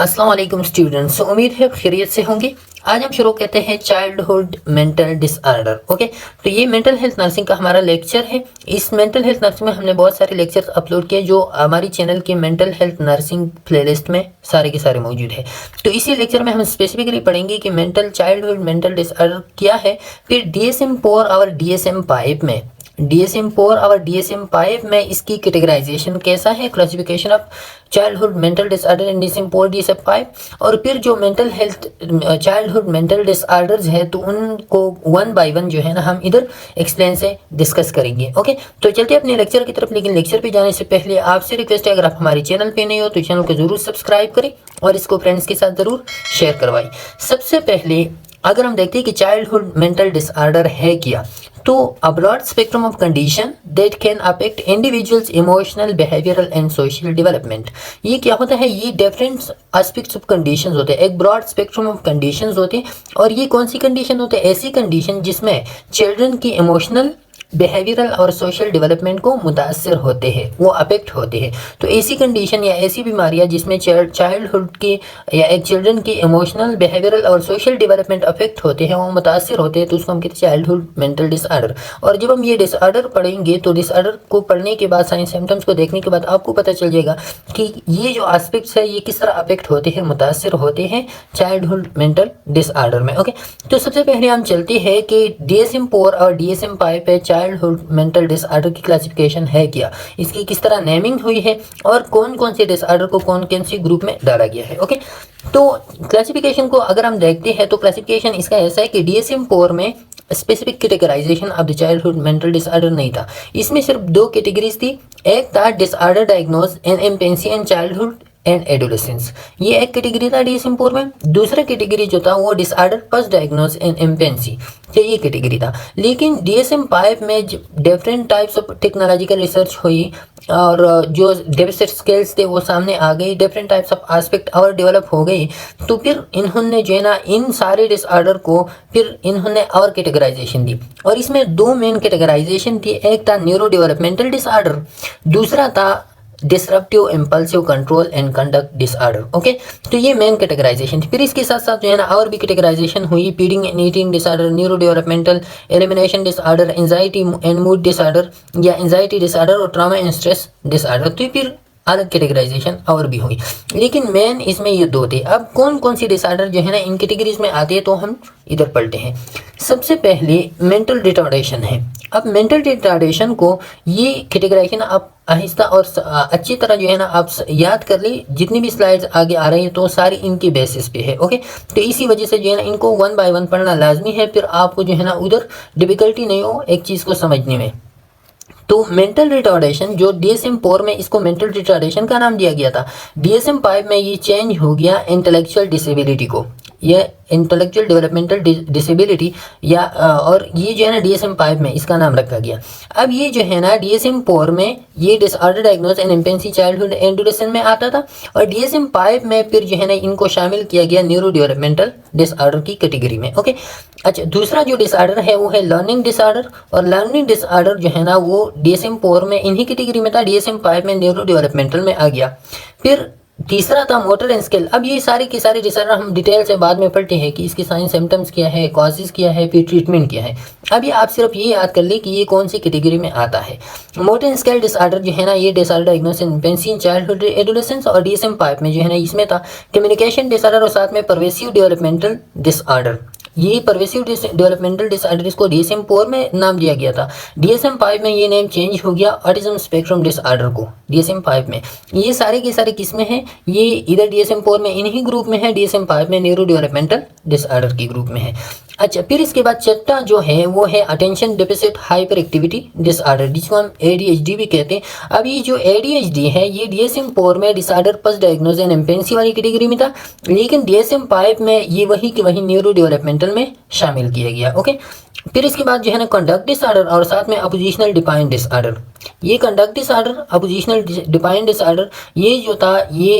अस्सलाम वालेकुम स्टूडेंट्स, उम्मीद है खैरियत से होंगे। आज हम शुरू करते हैं चाइल्डहुड मेंटल डिसऑर्डर। ओके, तो ये मेंटल हेल्थ नर्सिंग का हमारा लेक्चर है। इस मेंटल हेल्थ नर्सिंग में हमने बहुत सारे लेक्चर्स अपलोड किए जो हमारी चैनल की मेंटल हेल्थ नर्सिंग प्लेलिस्ट में सारे के सारे मौजूद है। तो इसी लेक्चर में हम स्पेसिफिकली पढ़ेंगे कि चाइल्डहुड मेंटल डिसऑर्डर क्या है। फिर DSM-4 और DSM-5 में DSM-4 और DSM-5 में इसकी कैटेगराइजेशन कैसा है, classification of childhood mental disorder in DSM-4 DSM-5। और फिर जो mental health childhood mental disorders है तो उनको वन बाय वन जो है ना हम इधर एक्सप्लेन से डिस्कस करेंगे। ओके, तो चलते अपने लेक्चर की तरफ। लेकिन लेक्चर पे जाने से पहले आपसे रिक्वेस्ट है, अगर आप हमारे चैनल पे नहीं हो तो चैनल को जरूर सब्सक्राइब करें और इसको फ्रेंड्स के साथ जरूर शेयर करवाएं। सबसे पहले अगर हम देखते हैं कि चाइल्डहुड मेंटल डिसऑर्डर है क्या, तो a broad spectrum of condition that can affect individuals emotional behavioral and social development। ये क्या होता है, ये डिफरेंट एस्पेक्ट्स ऑफ कंडीशंस होते हैं, एक ब्रॉड स्पेक्ट्रम ऑफ कंडीशंस होते हैं। और ये कौन सी कंडीशन होते हैं, ऐसी कंडीशन जिसमें चिल्ड्रन की इमोशनल बिहेवियरल और सोशल डेवलपमेंट को मुतासर होते हैं, वो अफेक्ट होते हैं। तो ऐसी कंडीशन या ऐसी बीमारियां जिसमें चाइल्डहुड की या एक चिल्ड्रन की इमोशनल बिहेवियरल और सोशल डेवलपमेंट अफेक्ट होते हैं, वो मुतासर होते हैं, तो उसको हम कहते हैं चाइल्डहुड मेंटल डिसऑर्डर। और जब हम ये डिसऑर्डर पढ़ेंगे तो डिसऑर्डर को पढ़ने के बाद, साइन सिम्टम्स को देखने के बाद आपको पता चल जाएगा कि ये जो एस्पेक्ट्स है ये किस तरह अफेक्ट होते हैं, मुतासर होते हैं चाइल्डहुड मेंटल डिसऑर्डर में। ओके, तो सबसे पहले हम चलते हैं कि DSM-4 और DSM-5 पे चाइल्डहुड मेंटल डिसऑर्डर की क्लासिफिकेशन है क्या, इसकी किस तरह नेमिंग हुई है और कौन कौन से डिसऑर्डर को कौन कौन सी ग्रुप में डाला गया है। ओके, तो क्लासिफिकेशन को अगर हम देखते हैं तो क्लासिफिकेशन इसका ऐसा है कि DSM-4 में specific categorisation of the childhood mental disorder नहीं था। इसमें सिर्फ दो कैटेगरीज थी, एक था disorder diagnosed in infancy and childhood and adolescence, ये एक कैटेगरी था DSM-4 में। दूसरा कैटेगरी जो था वो डिसऑर्डर फर्स्ट डायग्नोज इन इंफेंसी, तो ये कैटेगरी था। लेकिन DSM-5 में different types of technological research हुई और जो डेफिसिट स्केल्स थे वो सामने आ गई, डिफरेंट टाइप्स ऑफ एस्पेक्ट और डेवलप हो गई। तो फिर इन्होंने जो है ना इन सारे डिसऑर्डर को फिर इन्होंने और कैटेगराइजेशन दी, और इसमें दो मेन कैटेगराइजेशन थी, एक था न्यूरो डेवलपमेंटल डिसऑर्डर, दूसरा था disruptive impulsive control and conduct disorder. Okay, तो ये मेन कैटेगराइजेशन थी। फिर इसके साथ साथ जो है ना और भी कैटेगराइजेशन हुई, feeding and eating disorder, neuro developmental, elimination disorder, anxiety and mood disorder या एंजाइटी डिसऑर्डर और ट्रॉमा एंड स्ट्रेस डिसऑर्डर। तो फिर अलग कैटेगराइजेशन और भी हुई, लेकिन मेन इसमें ये दो थे। अब कौन कौन सी डिसऑर्डर जो है ना इन कैटेगरीज में आती है तो हम इधर पढ़ते हैं। सबसे पहले मेंटल रिटार्डेशन है। अब मेंटल रिटार्डेशन को ये कैटेगराइजेशन आप आहिस्ता और अच्छी तरह जो है ना आप याद कर ले, जितनी भी स्लाइड्स आगे आ रही है तो सारी इनकी बेसिस पे है। ओके, तो इसी वजह से जो है ना इनको वन बाय वन पढ़ना लाजमी है, फिर आपको जो है ना उधर डिफिकल्टी नहीं हो एक चीज़ को समझने में। तो मेंटल रिटार्डेशन जो DSM-4 में इसको मेंटल रिटार्डेशन का नाम दिया गया था, DSM-5 में ये चेंज हो गया इंटेलेक्चुअल डिसेबिलिटी को, ये इंटेलेक्चुअल डेवलपमेंटल डिसेबिलिटी या और ये जो है ना DSM-5 में इसका नाम रखा गया। अब ये जो है ना DSM-4 में ये disorder diagnosed in infancy childhood adolescence में आता था, और DSM-5 में फिर जो है ना इनको शामिल किया गया न्यूरो डेवलपमेंटल डिसऑर्डर की कैटेगरी में। ओके, अच्छा, दूसरा जो डिसऑर्डर है वो है लर्निंग डिसऑर्डर, और लर्निंग डिसऑर्डर जो है ना वो DSM-4 में इन्हीं कैटेगरी में था, DSM-5 में न्यूरो डेवलपमेंटल में आ गया। फिर तीसरा था मोटर एंड स्किल। अब ये सारे के सारे डिसऑर्डर हम डिटेल से बाद में पढ़ते हैं कि इसके साइन सिम्टम्स क्या है, कॉजेज क्या है, फिर ट्रीटमेंट क्या है। अभी आप सिर्फ ये याद कर ले कि ये कौन सी कैटेगरी में आता है। मोटर एंड स्किल डिसऑर्डर जो है ना ये disorder diagnosis in infancy childhood adolescence, और DSM-5 में जो है ना इसमें था कम्युनिकेशन डिसऑर्डर और साथ में परवेसिव डेवलपमेंटल डिसऑर्डर। ये परवेसिव डेवलपमेंटल डिसऑर्डर इसको DSM-4 में नाम दिया गया था, DSM-5 में ये नेम चेंज हो गया ऑटिज्म स्पेक्ट्रम डिसऑर्डर को DSM-5 में। ये सारे के सारे किस्में हैं, ये इधर DSM-4 में इन्हीं ग्रुप में है, DSM-5 में न्यूरो डेवलपमेंटल डिसऑर्डर की ग्रुप में है। अच्छा, फिर इसके बाद छठा जो है वो है attention deficit hyper activity disorder, जिसको हम ADHD भी कहते हैं। अब ये जो ADHD है ये DSM-4 में डिसऑर्डर फर्स्ट डायग्नोज इन इंफेंसी वाली कैटेगरी में था, लेकिन DSM-5 में ये वही कि वही न्यूरो डेवलपमेंटल में शामिल किया गया। ओके, फिर इसके बाद जो है ना कंडक्ट डिसऑर्डर और साथ में अपोजिशनल डिफाइंड डिसऑर्डर। ये कंडक्ट डिसऑर्डर, अपोजिशनल डिफाइंड डिसऑर्डर, ये जो था ये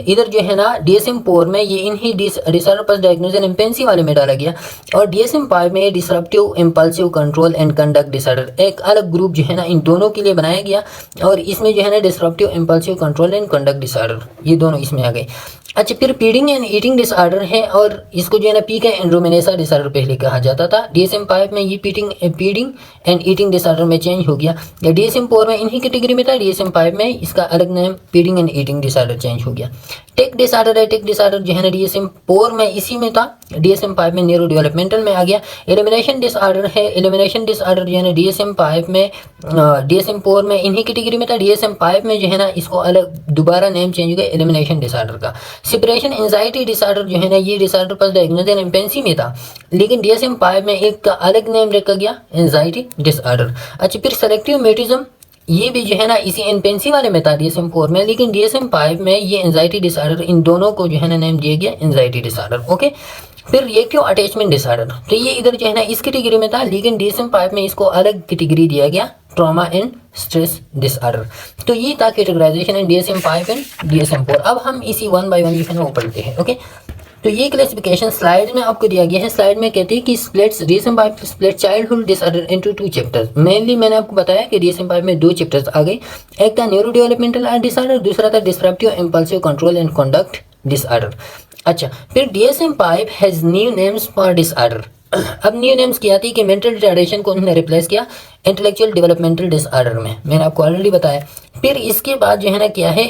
इधर जो है ना DSM-4 में ये इन्हीं डिसऑर्डर पर डायग्नोसिस एंड इम्पेंसी वाले में डाला गया, और DSM-5 में disruptive impulsive control and conduct disorder एक अलग ग्रुप जो है ना इन दोनों के लिए बनाया गया, और इसमें जो है ना disruptive impulsive control and conduct disorder ये दोनों इसमें आ गए। अच्छा, फिर फीडिंग एंड ईटिंग डिसऑर्डर है, और इसको जो है ना पीक एंड रोमेनेसा डिसऑर्डर पहले कहा जाता था। DSM-5 में ये फीडिंग एंड ईटिंग डिसऑर्डर में चेंज हो गया, या DSM-4 में इन्हीं कैटेगरी में था, DSM-5 में इसका अलग नाम feeding and eating disorder change हो गया। टेक डिसऑर्डर है, टेक डिसऑर्डर जो है ना DSM-4 में इसी में था, DSM-5 में न्यूरो डेवलपमेंटल में आ गया। एलिमिनेशन डिसऑर्डर है, एलिमिनेशन डिसऑर्डर जो है ना DSM-5 में DSM-4 में इन्हीं कैटेगरी में था, DSM-5 में जो है ना इसको अलग दोबारा नेम चेंज हो गया एलिमिनेशन डिसऑर्डर का। सेपरेशन एंजाइटी डिसऑर्डर जो है ना ये डिसऑर्डर पर डायग्नोसिस एंड इम्पेंसी में था, लेकिन DSM-5 में एक का अलग नेम रखा गया एंजाइटी डिसऑर्डर। अच्छा, फिर सेलेक्टिव मेटिज्म, ये भी जो है ना इसी इन्पेंसी वाले में था DSM-4 में, लेकिन DSM-5 में ये एंजाइटी डिसऑर्डर, इन दोनों को जो है ना नेम दिया गया एंजाइटी डिसऑर्डर। ओके, फिर रिएक्टिव अटैचमेंट डिसऑर्डर, तो ये इधर जो है ना इस कैटेगरी में था, लेकिन DSM-5 में इसको अलग कैटेगरी दिया गया ट्रॉमा एंड स्ट्रेस डिसऑर्डर। तो ये था categorisation in DSM-5 and DSM-4। अब हम इसी 1 बाय 1 जो है ना वो पढ़ते हैं। ओके, तो ये क्लासिफिकेशन स्लाइड में आपको दिया गया है। स्लाइड में कहते हैं कि DSM-5 split childhood disorder into 2 chapters. Mainly मैंने आपको बताया कि DSM-5 में 2 चैप्टर्स आ गए, एक था न्यूरो डेवलपमेंटल डिसऑर्डर, दूसरा था disruptive impulsive control and conduct disorder. अच्छा, फिर DSM-5 has new names for disorder. अब न्यू नेम्स क्या थी कि मेंटल रिटार्डेशन को उन्होंने रिप्लेस किया इंटेलेक्चुअल डेवलपमेंटल डिसऑर्डर में, मैंने आपको ऑलरेडी बताया। फिर इसके बाद जो है ना क्या है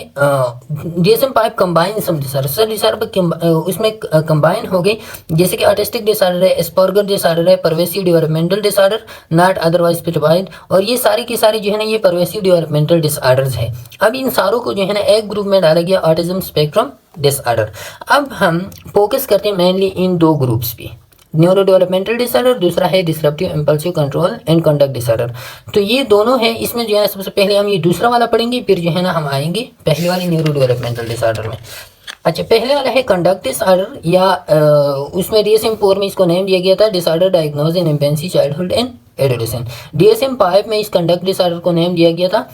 DSM-5 कंबाइन सम डिसऑर्डर उसमें कंबाइन हो गई, जैसे कि ऑटिस्टिक डिसऑर्डर है, एस्पर्गर डिसऑर्डर है, pervasive developmental disorder not otherwise specified, और ये सारी की सारी जो है ना ये परवेसिव डेवलपमेंटल डिसऑर्डर्स है। अब इन सारों को जो है ना एक ग्रुप में डाला गया ऑटिज्म स्पेक्ट्रम डिसऑर्डर। अब हम फोकस करते हैं मेनली इन 2 ग्रुप्स पे, न्यूरो डेवलपमेंटल डिसऑर्डर, दूसरा है disruptive impulsive control and conduct disorder. तो ये दोनों है, इसमें जो है सबसे पहले हम ये दूसरा वाला पढ़ेंगे, फिर जो है ना हम आएंगे पहले वाले न्यूरो डेवलपमेंटल डिसऑर्डर में। अच्छा, पहले वाला है कंडक्ट डिसऑर्डर, या उसमें DSM-4 में इसको नेम दिया गया था disorder diagnosed in infancy childhood and adolescent. DSM-5 में इस कंडक्ट डिसऑर्डर को नेम दिया गया था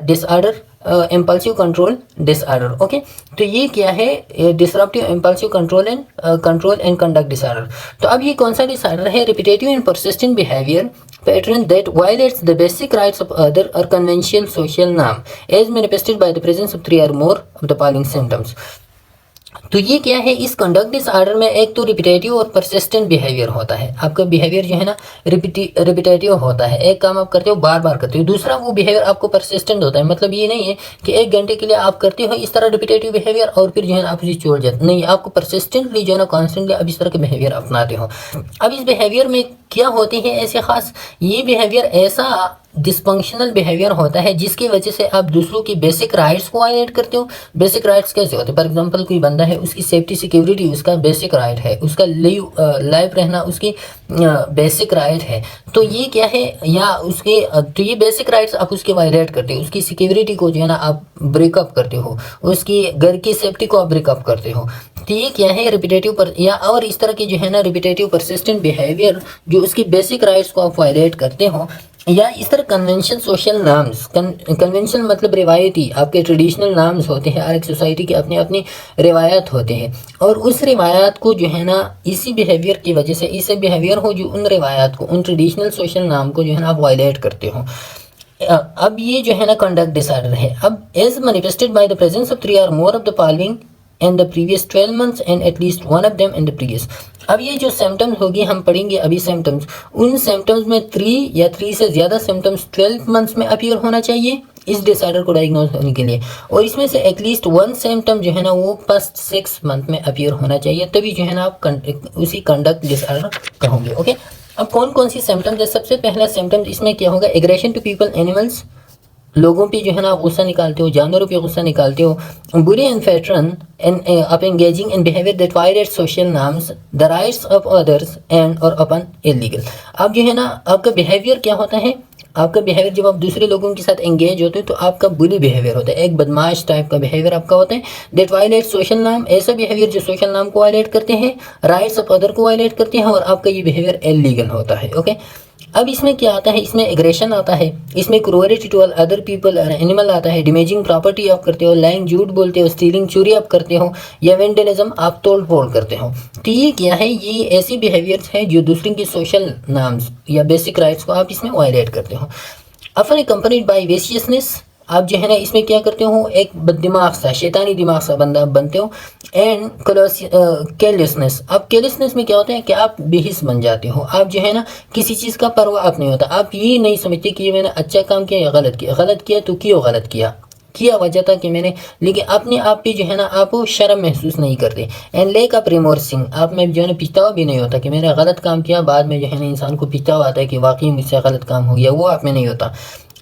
disorder impulsive control disorder. Okay, तो ये क्या है disruptive impulsive control and conduct disorder. तो अब ये कौन सा डिसऑर्डर है? Repetitive and persistent behaviour pattern that violates the basic rights of other or conventional social norm as manifested by the presence of 3 और more of the following symptoms. तो ये क्या है, इस कंडक्ट डिसऑर्डर में एक तो रिपीटेटिव और परसिस्टेंट बिहेवियर होता है। आपका बिहेवियर जो है ना रिपीटेटिव होता है, एक काम आप करते हो बार बार करते हो। दूसरा वो बिहेवियर आपको परसिस्टेंट होता है, मतलब ये नहीं है कि 1 घंटे के लिए आप करते हो इस तरह रिपीटेटिव बिहेवियर और फिर जो है ना आप उसे छोड़ जाते, नहीं, आपको परसिस्टेंटली जो है ना कॉन्स्टेंटली आप इस तरह के बिहेवियर अपनाते हो। अब इस बिहेवियर में क्या होते हैं ऐसे खास, ये बिहेवियर ऐसा डिसफंक्शनल बिहेवियर होता है जिसकी वजह से आप दूसरों की बेसिक राइट्स को वायलेट करते हो। बेसिक राइट्स कैसे होते हैं? फॉर एग्जांपल कोई बंदा है, उसकी सेफ्टी सिक्योरिटी उसका बेसिक राइट है, उसका लाइफ रहना उसकी बेसिक राइट है। तो ये क्या है, या उसके तो ये बेसिक राइट्स आप उसके वायलेट करते हो, उसकी सिक्योरिटी को जो है ना आप ब्रेकअप करते हो, उसकी घर की सेफ्टी को आप ब्रेकअप करते हो। तो ये क्या है रिपीटेटिव पर, या और इस तरह की जो है ना रिपीटेटिव परसिस्टेंट बिहेवियर जो उसकी बेसिक राइट्स को आप वायलेट करते हो, या इस तरह कन्वेंशन सोशल नार्म्स। कन्वेंशन मतलब रिवायती, आपके ट्रेडिशनल नार्म्स होते हैं, हर एक सोसाइटी के अपने अपनी रिवायत होते हैं, और उस रिवायत को जो है ना इसी बिहेवियर की वजह से, इससे बिहेवियर हो जो उन रिवायत को, उन ट्रेडिशनल सोशल नार्म को जो है ना आप वायलेट करते हो। अब ये जो है ना कंडक्ट डिसऑर्डर है। अब as manifested by the presence of 3 और more of the following in the previous 12 months and at least one of them in the previous। अब ये जो सिम्टम्स होगी हम पढ़ेंगे अभी सिम्टम्स, उन सिम्टम्स में 3 या 3 से ज़्यादा सिम्टम्स 12 मंथ्स में अपीयर होना चाहिए इस डिसऑर्डर को डायग्नोज होने के लिए, और इसमें से एटलीस्ट 1 सिम्टम जो है ना वो फर्स्ट 6 मंथ में अपीयर होना चाहिए, तभी जो है ना आप उसी कंडक्ट डिसऑर्डर कहोगे। ओके, अब कौन कौन सी सिम्टम्स है? सबसे पहला सिम्टम्स इसमें क्या होगा, एग्रेशन टू पीपल एनिमल्स, लोगों पे जो है ना आप गुस्सा निकालते हो, जानवरों पे गुस्सा निकालते हो। बुरी एंड पैटर्न आप engaging in behaviour that violets social norms, the rights of others and और अपन इलीगल। अब जो है ना आपका बिहेवियर क्या होता है, आपका बिहेवियर जब आप दूसरे लोगों के साथ एंगेज होते हैं तो आपका बुली बिहेवियर होता है, एक बदमाश टाइप का बिहेवियर आपका होता है। दैट वायलेट सोशल नॉर्म, ऐसा बिहेवियर जो सोशल नॉर्म को वायलेट करते हैं, राइट्स ऑफ अदर को वायलेट करते हैं, और आपका ये बिहेवियर इलीगल होता है। ओके, अब इसमें क्या आता है, इसमें एग्रेशन आता है, इसमें क्रूअलिटी टू अदर पीपल और एनिमल आता है, डैमेजिंग प्रॉपर्टी आप करते हो, लाइंग झूठ बोलते हो, स्टीलिंग चोरी आप करते हो, या वेंडलिज्म आप तोड़ फोड़ करते हो। तो ये क्या है, ये ऐसे बिहेवियर्स हैं जो दूसरे की सोशल नॉर्म्स या बेसिक राइट्स को आप इसमें वायलेट करते हो। often accompanied बाई वेशियसनेस, आप जो है ना इसमें क्या करते हो, एक बददिमाग सा शैतानी दिमाग सा बंदा बनते हो। एंड केयरलेसनेस, आप केयरलेसनेस में क्या होता है कि आप बेहिस बन जाते हो, आप जो है ना किसी चीज़ का परवाह आप नहीं होता, आप ये नहीं समझते कि ये मैंने अच्छा काम किया या गलत किया, गलत किया तो क्यों गलत किया वजह था कि मैंने, लेकिन अपने आप पे जो है ना आप शर्म महसूस नहीं करते। एंड लेक ऑफ रिमोर्सिंग, आप में जो है ना पछतावा भी नहीं होता कि मैंने गलत काम किया, बाद में जो है ना इंसान को पछतावा आता है कि वाकई मुझसे गलत काम हो गया, वो आप में नहीं होता।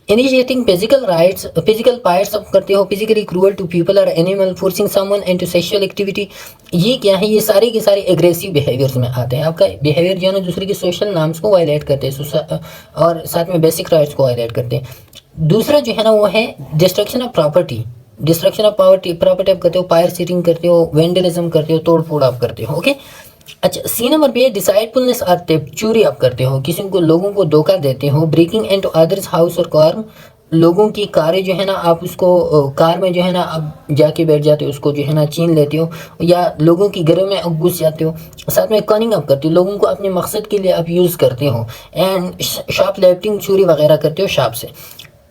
Initiating physical rights, physical parts आप करते हो, फिजिकली क्रूअल टू पीपल और animal, forcing someone into sexual activity, ये क्या है, ये सारे के सारे एग्रेसिव बिहेवियर्स में आते हैं। आपका बिहेवियर जो है ना दूसरे के सोशल नॉर्म्स को वायलेट करते हैं और साथ में बेसिक राइट्स को वायलेट करते हैं। दूसरा जो है ना वो है destruction of property, destruction of property आप करते हो, फायर सीटिंग करते हो, वेंडलिज्म करते हो, तोड़ फोड़ आप करते हो। ओके, अच्छा, सी नंबर पे डिसाइडफुलनेस और टेप, चोरी आप करते हो, किसी को लोगों को धोखा देते हो, ब्रेकिंग इनटू अदर्स हाउस और कार, लोगों की कारें जो है ना आप उसको कार में जो है ना आप जाके बैठ जाते हो, उसको जो है ना छीन लेते हो, या लोगों की घरों में घुस जाते हो। साथ में कनिंग आप करते हो, लोगों को अपने मकसद के लिए आप यूज़ करते हो। एंड शॉप लेफ्टिंग, चोरी वगैरह करते हो शॉप से।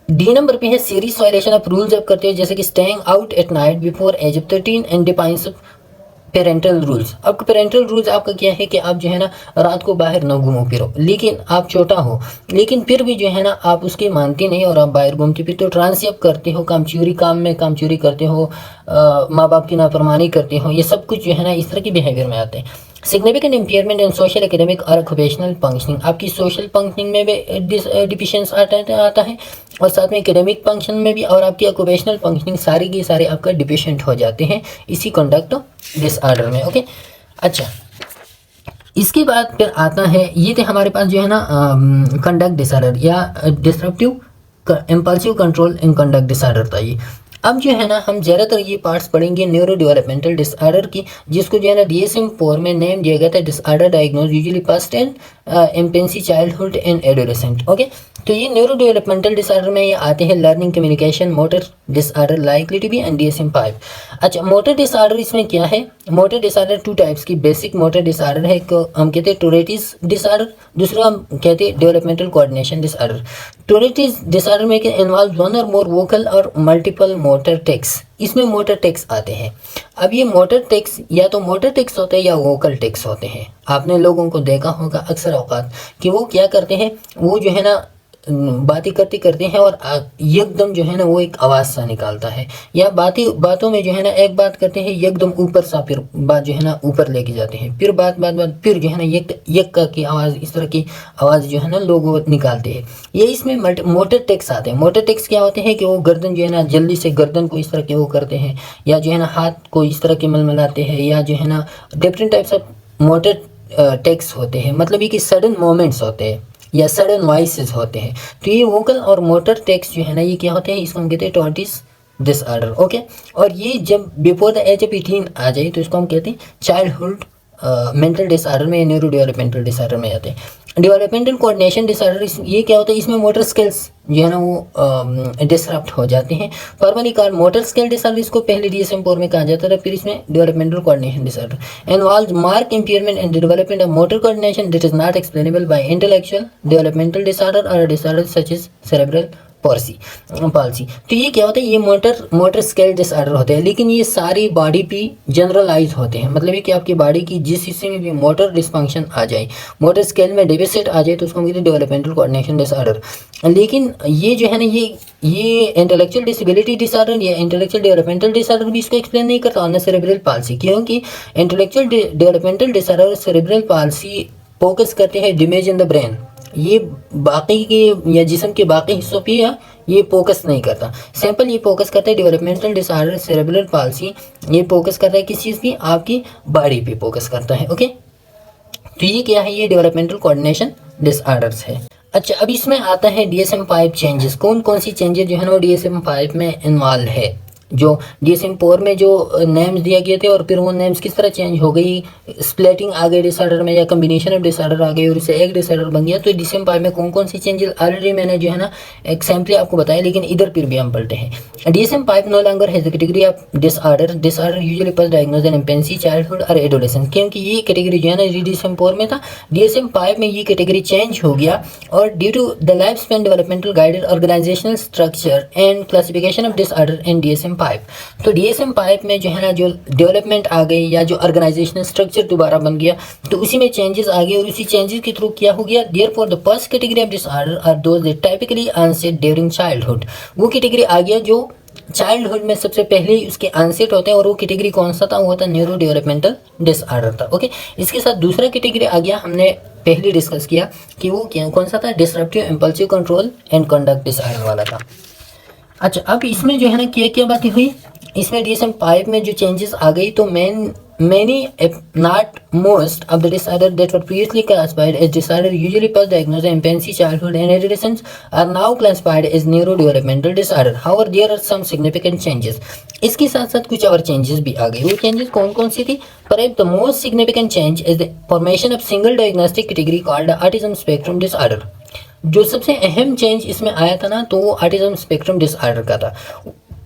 डी नंबर पे है सीरियस वायलेशन ऑफ रूल्स आप करते हो, जैसे कि staying out at night before age of 13 and defiance parental rules. आपका पेरेंटल रूल्स आपका क्या है कि आप जो है ना रात को बाहर ना घूमो फिरो, लेकिन आप छोटा हो, लेकिन फिर भी जो है ना आप उसकी मानते नहीं और आप बाहर घूमते फिरते हो, ट्रांसएप करते हो, काम चोरी करते हो, माँ बाप की नाफरमानी करते हो, ये सब कुछ जो है ना इस तरह के बिहेवियर में आते हैं। सिग्निफिकेंट इम्पेयरमेंट इन सोशल एकेडमिक और ऑक्यूपेशनल फंक्शनिंग, आपकी सोशल फंक्शनिंग में भी डिफिशिएंस आता है, और साथ में एकेडमिक फंक्शन में भी, और आपकी ऑक्यूपेशनल फंक्शनिंग सारे के सारे आपका डिफिशिएंट हो जाते हैं इसी कंडक्ट डिसऑर्डर में। ओके, अच्छा, इसके बाद फिर आता है, ये थे हमारे पास जो है ना कंडक्ट डिसऑर्डर या डिसरप्टिव इम्पल्सिव कंट्रोल इन कंडक्ट डिसऑर्डर था ये। अब जो है ना हम ज़्यादातर ये पार्ट्स पढ़ेंगे न्यूरो डेवलपमेंटल डिसऑर्डर की, जिसको जो है ना DSM-4 में नेम दिया गया था disorder diagnosed usually past in infancy, childhood and adolescent. Okay, तो ये न्यूरो डेवलपमेंटल डिसऑर्डर में ये आते हैं learning, communication, motor disorder likely to be and DSM-5। अच्छा, मोटर डिसऑर्डर इसमें क्या है, मोटर डिसऑर्डर 2 टाइप्स की बेसिक मोटर डिसऑर्डर है, एक हम कहते हैं टोरेटिस डिसऑर्डर, दूसरा हम कहते हैं डेवलपमेंटल कोऑर्डिनेशन डिसऑर्डर। टोरेटिस डिसऑर्डर में इन्वॉल्व 1 और मोर वोकल और मल्टीपल मोटर टेक्स, इसमें मोटर टेक्स आते हैं। अब ये मोटर टेक्स या तो मोटर टेक्स होते हैं या वोकल टेक्स होते हैं। आपने लोगों को देखा होगा अक्सर औकात कि वो क्या करते हैं, वो जो है ना बातें करते हैं और एकदम जो है ना वो एक आवाज़ सा निकालता है, या बातों में जो है ना एक बात करते हैं एकदम ऊपर सा, फिर बात जो है ना ऊपर लेके जाते हैं, फिर बात फिर जो है ना एक की आवाज़, इस तरह की आवाज़ जो है ना लोग निकालते हैं। ये इसमें मोटर टेक्स आते हैं। मोटर टेक्स क्या होते हैं कि वो गर्दन जो है ना जल्दी से गर्दन को इस तरह के वो करते हैं, या जो है ना हाथ को इस तरह के मलमलाते हैं, या जो है ना different types of motor tics होते हैं, मतलब ये कि सडन मोमेंट्स होते हैं या सडन वॉइसेस होते हैं। तो ये वोकल और मोटर टेक्स जो है ना ये क्या होते हैं, इसको हम कहते हैं टॉर्टिस डिसऑर्डर। ओके, और ये जब बिफोर द एज ऑफ 18 आ जाए तो इसको हम कहते हैं चाइल्डहुड मेंटल डिसऑर्डर में, न्यूरो डेवलपमेंटल डिसऑर्डर में आते हैं। डेवलपमेंटल कोऑर्डिनेशन डिसऑर्डर, ये क्या होता है, इसमें मोटर स्किल्स जो है ना वो डिसरप्ट हो जाते हैं। Formally called motor skill disorder, इसको पहले DSM-4 में कहा जाता था, फिर इसमें developmental coordination disorder involve mark impairment and development of motor coordination that is not explainable by intellectual developmental disorder or disorder such as cerebral palsy. तो ये क्या होता है, ये मोटर स्केल डिसऑर्डर होते हैं, लेकिन ये सारी बॉडी पे जनरलाइज होते हैं। मतलब ये कि आपकी बॉडी की जिस हिस्से में भी मोटर डिस्फंक्शन आ जाए, मोटर स्केल में डेफिसिट आ जाए, तो उसको हम कहते हैं डेवलपमेंटल कोऑर्डिनेशन डिसऑर्डर। लेकिन ये जो है ना ये इंटेलेक्चुअल डिसेबिलिटी डिसऑर्डर या इंटेलेक्चुअल डेवलपमेंटल डिसऑर्डर भी इसको एक्सप्लेन नहीं करता, ऑन सेरेब्रल पॉल्सी, क्योंकि intellectual developmental disorder cerebral palsy focus करते हैं डैमेज इन द ब्रेन, ये बाकी के या जिस्म के बाकी हिस्सों पे ये फोकस नहीं करता। सैंपल ये फोकस करता है डेवलपमेंटल डिसऑर्डर सेरेब्रल पॉल्सी, ये फोकस करता है किस चीज़ पे, आपकी बॉडी पे फोकस करता है। ओके, तो ये क्या है, ये डेवलपमेंटल कोऑर्डिनेशन डिसऑर्डर्स है। अच्छा, अब इसमें आता है DSM-5 चेंजेस। कौन कौन सी चेंजेस जो है ना वो DSM-5 में इन्वॉल्व है। जो DSM-4 में जो नेम्स दिया गए थे और फिर वो नेम्स किस तरह चेंज हो गई, स्प्लिटिंग आ गई डिसऑर्डर में या कम्बिनेशन ऑफ डिसऑर्डर आ गई और इससे एक डिसऑर्डर बन गया। तो DSM-5 में कौन कौन सी चेंजेस ऑलरेडी मैंने जो है ना एग्जाम्पल आपको बताया, लेकिन इधर फिर भी हम पलटे हैं। DSM-5 no longer has the category of disorder usually first diagnosed in infancy, childhood और एडोलेसेंस। क्योंकि ये कैटेगरी जो है ना DSM-4 में था, DSM-5 में ये कैटेगरी चेंज हो गया और due to the life span developmental guided organisational structure and classification of disorder in DSM-5। तो DSM-5 में जो है ना जो डेवलपमेंट आ गई या जो ऑर्गेनाइजेशनल स्ट्रक्चर दोबारा बन गया, तो उसी में चेंजेस आ गए और उसी चेंजेस के थ्रू क्या हो गया, therefore the first category of disorder are those that typically onset during childhood. वो कैटेगरी आ गया जो चाइल्डहुड में सबसे पहले ही उसके आंसेट होते हैं और वो कैटेगरी कौन सा था, वो था न्यूरो डेवलपमेंटल डिसऑर्डर था। ओके, इसके साथ दूसरा कैटेगरी आ गया, हमने पहले डिस्कस किया कि वो क्या कौन सा था, disruptive impulsive control and conduct disorder वाला था। अच्छा, अब इसमें जो है ना क्या क्या बातें हुई, इसमें DSM-5 में जो चेंजेस आ गई, तो many if not most of the disorder that were previously classified as disorder usually first diagnosed in infancy, childhood and adolescence are now classified as neurodevelopmental disorder. However, there are some significant changes. इसके साथ साथ कुछ और changes भी आ गए। वो changes कौन कौन सी थी? Perhaps the most significant change is the formation of single diagnostic category called autism spectrum disorder. जो सबसे अहम चेंज इसमें आया था ना, तो वो ऑटिज्म स्पेक्ट्रम डिसऑर्डर का था।